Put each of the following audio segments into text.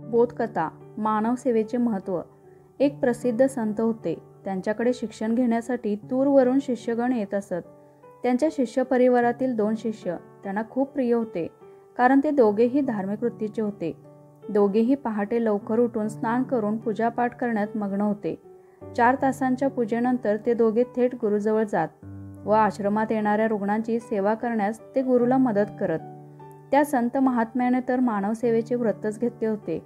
बोधकथा मानव सेवेचे महत्त्व। एक प्रसिद्ध संत होते। त्यांच्याकडे शिक्षण घेण्यासाठी दूरवरून शिष्यगण येत असत। त्यांच्या शिष्य परिवारातील 2 शिष्य त्यांना खूप प्रिय होते, कारण ते दोघेही धार्मिक वृत्तीचे होते। दोघेही पहाटे लवकर उठून स्नान करून पूजापाठ करण्यात मग्न होते। 4 तासांच्या पूजेनंतर ते दोघे थेट गुरुजवळ जात व आश्रमात येणाऱ्या रुग्णांची सेवा करण्यास ते गुरुला मदत करत। त्या संत महात्म्याने तर मानव सेवेचे व्रतच घेतले होते,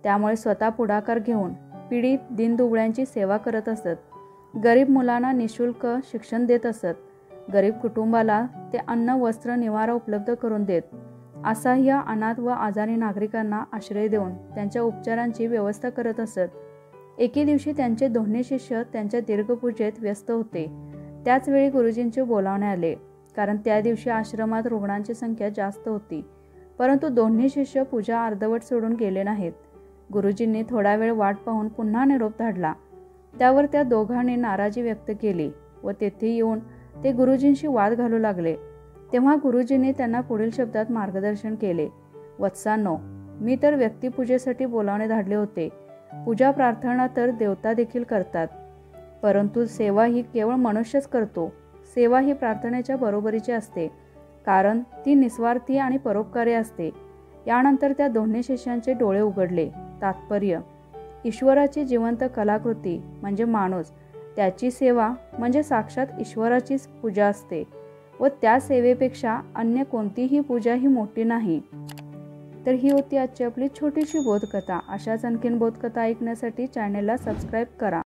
त्यामुळे स्वतः पुढाकार घेऊन पीडित दीनदुबळ्यांची सेवा करत असत। गरीब मुलांना निशुल्क शिक्षण देत असत। गरीब कुटुंबाला ते अन्न वस्त्र निवारा उपलब्ध करून देत। असहाय्य अनाथ व आजारी नागरिकांना आश्रय देऊन त्यांच्या उपचारांची व्यवस्था करत असत। एके दिवशी त्यांचे दोन्ही शिष्य त्यांच्या दीर्घपूजेत व्यस्त होते। त्याच वेळी गुरुजींचे बोलावणे आले, कारण त्या दिवशी आश्रमात रुग्णांची संख्या जास्त होती। परंतु दोन्ही शिष्य पूजा अर्धवट सोडून गेले नाहीत। गुरुजींनी थोडा वेळ वाट पाहून पुन्हा निरोप धाडला। त्यावर त्या दोघांनी नाराजी व्यक्त केली व तेथे येऊन ते गुरुजींशी वाद घालू लागले। तेव्हा गुरुजींनी त्यांना पुढील शब्दात मार्गदर्शन केले, वत्सांनो, मी तर व्यक्तिपूजेसाठी बोलावणे धाडले होते। पूजा प्रार्थना तर देवता देखील करतात, परंतु सेवा ही केवळ मनुष्यच करतो। सेवा ही प्रार्थनेच्या बरोबरीची असते, कारण ती निस्वार्थी आणि परोपकारी असते। यानंतर त्या दोन्ही शिष्यांचे डोळे उघडले। तात्पर्य: ईश्वराची जिवंत कलाकृती म्हणजे माणूस, त्याची सेवा म्हणजे साक्षात ईश्वराचीच पूजा असते व त्या सेवेपेक्षा अन्य कोणतीही पूजा ही मोठी नाही। तर ही होती आजची आपली छोटीशी बोधकथा। अशाच आणखीन बोधकथा ऐकण्यासाठी चॅनेलला सबस्क्राईब करा।